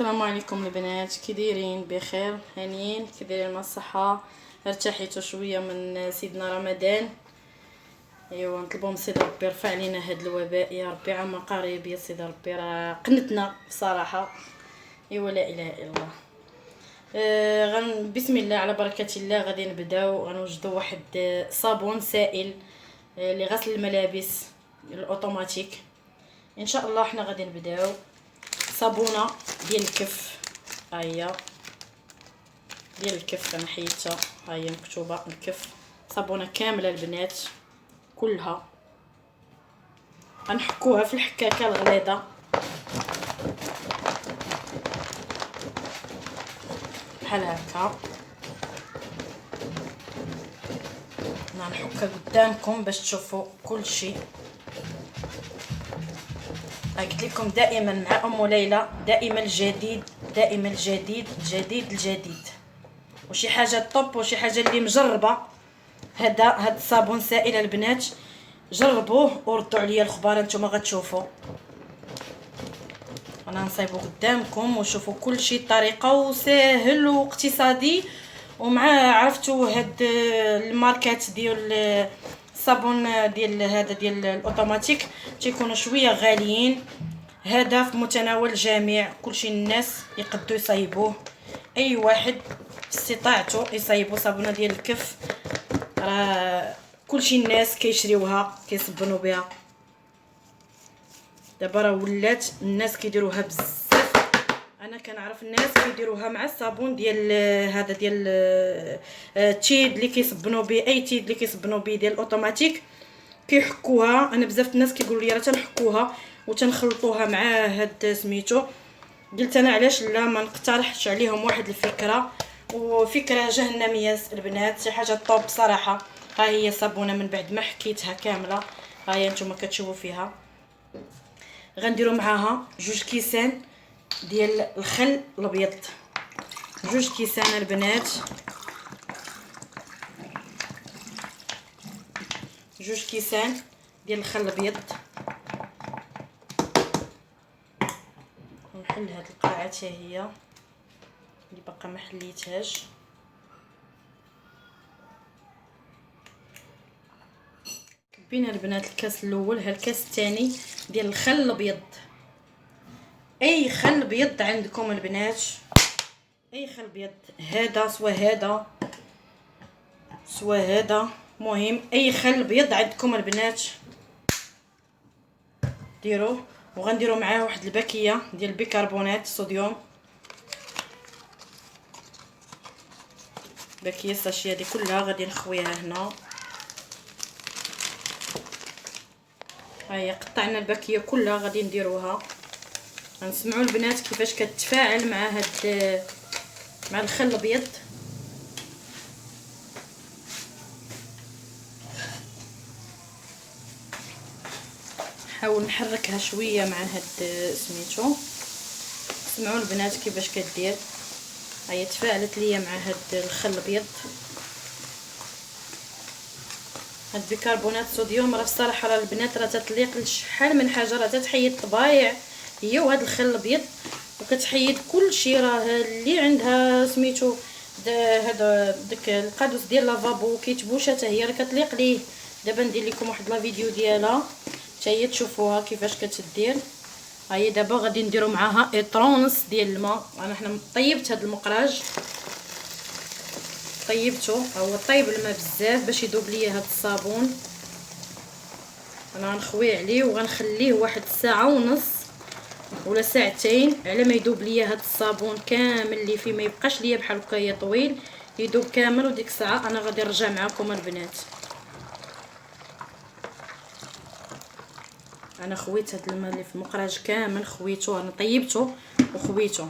السلام عليكم البنات، كي دايرين؟ بخير؟ هانيين؟ كي دايرين مع الصحه؟ ارتحيتوا شويه من سيدنا رمضان؟ ايوا نطلبوا من سيدي ربي يرفع علينا هذا الوباء يا ربي، عما قريب يا سيدي ربي، راه قنتنا بصراحه. ايوا لا اله الا الله. بسم الله على بركه الله. غادي نبداو، غنوجدوا واحد صابون سائل لغسل الملابس الاوتوماتيك. ان شاء الله حنا غادي نبداو صابونه ديال الكف. ها هي ديال الكف، انا حيدتها، ها هي مكتوبه الكف. صابونه كامله البنات كلها، غنحكوها في الحكاكه الغليظه بحال هكا. غنحكها قدامكم باش تشوفوا كل شيء. قلت لكم دائما مع ام ليلى، دائما الجديد، دائما الجديد، الجديد الجديد، وشي حاجه طوب وشي حاجه اللي مجربه. هذا الصابون سائل البنات، جربوه وردوا عليا الخبار، نتوما غتشوفوا. انا نصايبو قدامكم وشوفوا كل شيء طريقه وسهل واقتصادي. ومع عرفتوا هاد الماركات ديال الصابون ديال هذا ديال الاوتوماتيك تيكونوا شويه غاليين. هذا في متناول الجميع، كلشي الناس يقدروا يصايبوه. اي واحد استطاعته يصايبوا صابونه ديال الكف، راه كلشي الناس كيشريوها كيصبنوا بها. دابا راه ولات الناس كيديروها بزاف. انا كنعرف الناس كيديروها مع الصابون ديال هذا ديال التيد اللي كيصبنوا به، اي تيد اللي كيصبنوا به ديال الاوتوماتيك كيحكوها. انا بزاف الناس كيقولوا لي راه تنحكوها وتنخلطوها مع هاد سميتو. قلت انا علاش لا ما نقترحش عليهم واحد الفكره، وفكره جهنميه البنات، شي حاجه طوب صراحه. ها هي صابونه من بعد ما حكيتها كامله، ها هي نتوما كتشوفوا فيها. غنديروا معاها 2 كيسان ديال الخل الابيض، 2 كيسان البنات، 2 كيسان ديال الخل الابيض. نحل هاد القاعه حتى هي اللي باقا ما حليتهاش. كبينا البنات الكاس الاول، ها الكاس الثاني ديال الخل الابيض. اي خل ابيض عندكم البنات، اي خل ابيض، هذا سوا هذا سوا هذا، مهم اي خل ابيض عندكم البنات ديروه. وغنديروا معاه واحد الباكيه ديال البيكربونات الصوديوم، باكيه ساشي هذه كلها غادي نخويها هنا. ها هي قطعنا الباكيه كلها غادي نديروها. غنسمعوا البنات كيفاش كتفاعل مع هاد مع الخل الابيض. نحاول نحركها شويه مع هاد سميتو. سمعوا البنات كيفاش كدير. هي تفاعلت ليا مع هاد الخل الابيض. هاد بيكربونات الصوديوم راه بصراحه راه البنات راه تطليق لشحال من حاجه، راه تتحيد الطبايع هي وهاد الخل الابيض، وكتحيد كل شيء. راه اللي عندها سميتو هذا داك القادوس ديال لافابو كيتبوشا حتى هي راه كتليق ليه. دابا ندير لكم واحد لا فيديو ديالها حتى هي تشوفوها كيفاش كتدير. ها هي دابا غادي نديرو معاها اطرونس ديال الماء. انا حنا طيبت هذا المقراج، طيبته، هو طيب الماء بزاف باش يذوب ليا هذا الصابون. انا غنخويه عليه وغنخليه واحد ساعه ونص ولا ساعتين على ما يذوب ليا هذا الصابون كامل اللي فيه، ما يبقاش ليا بحال هكايا طويل، يذوب كامل. وديك الساعه انا غادي نرجع معكم البنات. انا خويت هذا الماء اللي في المقراج كامل، خويته، انا طيبته وخويته.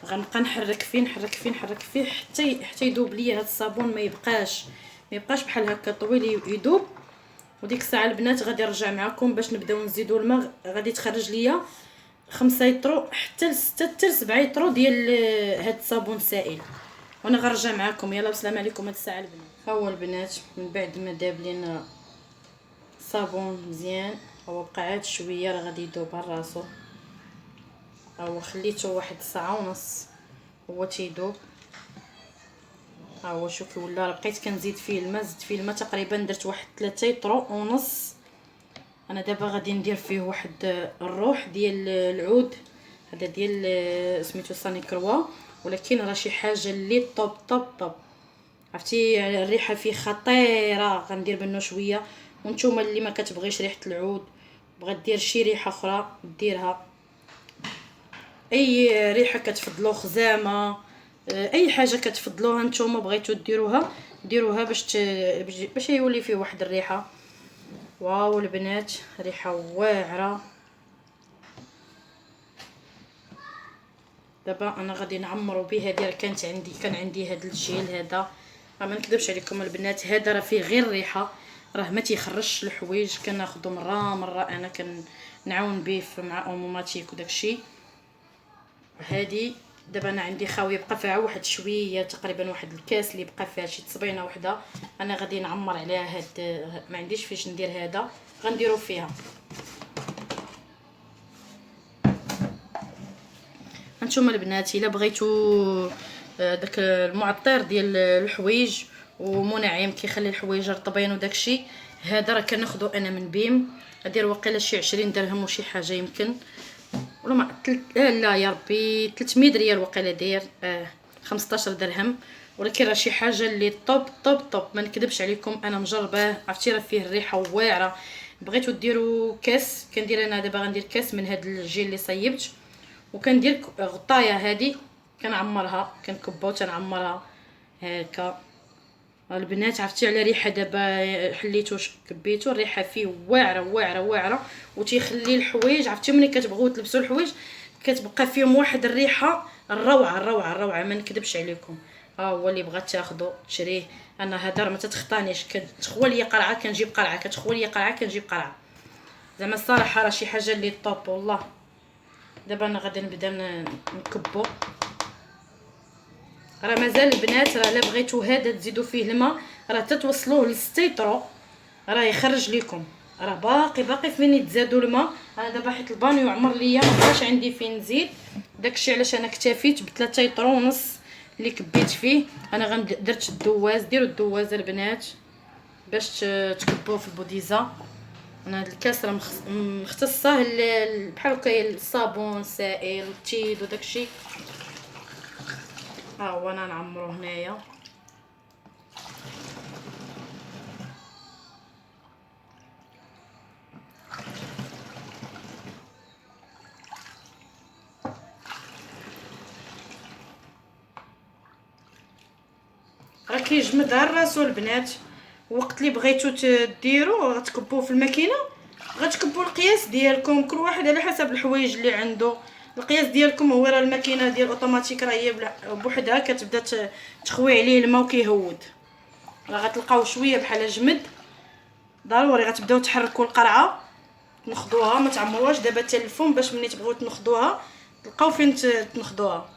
غنبقى نحرك فيه نحرك فيه نحرك فيه حتى يذوب ليا هذا الصابون، ما يبقاش بحال هكا طويل، يذوب. وديك الساعه البنات غادي نرجع معكم باش نبداو نزيدوا الماء. غادي تخرج ليا 5 يطرو حتى ل 6 حتى ل 7 يطرو ديال هذا الصابون السائل، وانا غنرجع معكم. يلا بسلام عليكم هاد الساعه البنات. ها هو البنات من بعد ما داب لينا الصابون مزيان، هو بقى عاد شويه راه غادي يذوب على راسو. هو خليته واحد ساعه ونص هو تيذوب. ها هو شوفي ولا بقيت كنزيد فيه الماء، زدت فيه الماء تقريبا درت واحد 3 لتر ونص. انا دابا غادي ندير فيه واحد الروح ديال العود، هذا ديال سميتو ساني كروا، ولكن راه شي حاجه اللي طوب طوب طوب. عرفتي الريحه فيه خطيره، غندير منه شويه. وانتم اللي ما كتبغيش ريحه العود بغات دير شي ريحه اخرى ديرها، اي ريحه كتفضلوا، خزامه، اي حاجه كتفضلوها نتوما بغيتو ديروها ديروها باش يولي فيه واحد الريحه. واو البنات ريحه واعره. دابا انا غادي نعمرو به. هذه راه كان عندي هذا الجيل هذا، ما نكذبش عليكم البنات، هذا راه فيه غير الريحه، راه ما تيخرجش الحوايج. كناخذو مره انا كنعاون به مع اموماتيك وداكشي. هذه دابا انا عندي خاويه بقى فيها واحد شويه، تقريبا واحد الكاس اللي بقى فيها شي تصبينه وحده. انا غادي نعمر عليها هاد، ما عنديش فاش ندير هذا، غنديرو فيها. هانتوما البنات الا بغيتو داك المعطر ديال الحوايج ومنعم كيخلي الحوايج رطبين وداكشي، هذا راه كناخذو انا من بيم. غادير واقيلا شي 20 درهم وشي حاجه يمكن، ولا ما لا يا ربي 300 ريال واقيلا داير 15 درهم. ولكن راه شي حاجه اللي طوب طوب طوب، ما نكذبش عليكم انا مجرباه. عرفتي راه فيه الريحه واعره. بغيتو ديروا كاس، كندير انا دابا غندير كاس من هاد الجيل اللي صيبت، وكندير غطايه هادي كنعمرها، كنكبها وتنعمرها هكا. البنات عرفتي على ريحه دابا حليتو كبيتو، الريحه فيه واعره واعره واعره، وتيخلي الحوايج عرفتي ملي كتبغيو تلبسوا الحوايج كتبقى فيهم واحد الريحه الروعه الروعه الروعه، ما نكذبش عليكم. ها هو اللي بغات تاخذو تشريه. انا هذا ما تتخطانيش، كتخوى لي قرعه كنجيب قرعه، كتخوى لي قرعه كنجيب قرعه. زعما الصراحه راه شي حاجه اللي طوب والله. دابا انا غادي نبدا نكبو. راه مازال البنات، راه الا بغيتو هذا تزيدوا فيه الماء راه تتوصلوه ل 6 لتر، راه يخرج لكم. راه باقي فين يتزادوا الماء. انا دابا حيت البانيو عمر ليا ما بقاش عندي فين نزيد، داكشي علاش انا اكتفيت ب 3 لتر ونص اللي كبيت فيه. انا درت الدواز. ديروا الدواز البنات باش تكبوه في البوديزه. انا هاد الكاس راه مختصه بحال هكا الصابون السائل والتيد وداكشي. ها هو انا نعمرو هنايا. راه كيجمد على راسو البنات. وقت اللي بغيتو ديرو غتكبوه في الماكينه، غتكبوا القياس ديالكم، كل واحد على حسب الحوايج اللي عنده. القياس ديالكم هو راه الماكينه ديال اوتوماتيك راه هي بوحدها كتبدا تخوي عليه الماء وكيهود. راه غتلقاو شويه بحال جمد، ضروري غتبداو تحركوا القرعه تنخدوها، ما تعمروهاش دابا حتى الفم باش ملي تبغيو تنخدوها تلقاو فين تنخدوها.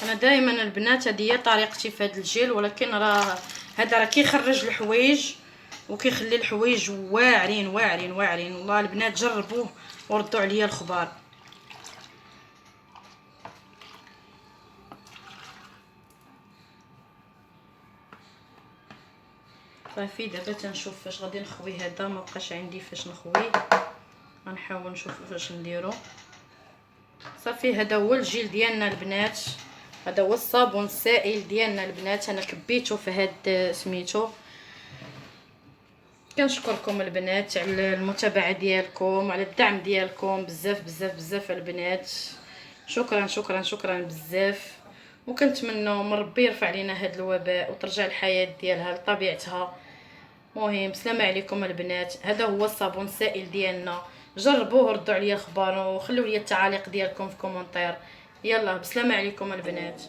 انا دائما البنات هذه هي طريقتي في هذا الجيل، ولكن راه هذا راه كيخرج الحوايج وكيخلي الحوايج واعرين واعرين واعرين. والله البنات جربوه وردوا عليا الخبار. صافي دابا تنشوف فاش غادي نخوي هذا، ما بقاش عندي فاش نخويه، غنحاول نشوف فاش نديرو. صافي هذا هو الجيل ديالنا البنات، هذا هو الصابون السائل ديالنا البنات. انا كبيته في هاد سميتو. كنشكركم البنات على المتابعه ديالكم وعلى الدعم ديالكم بزاف بزاف بزاف البنات. شكرا شكرا شكرا بزاف. وكنتمنوا من ربي يرفع لينا هاد الوباء وترجع الحياه ديالها لطبيعتها. مهم سلام عليكم البنات. هذا هو الصابون السائل ديالنا، جربوه ردوا عليا خبار وخلوا لي التعاليق ديالكم في كومونتير. يلا بسلامه عليكم البنات.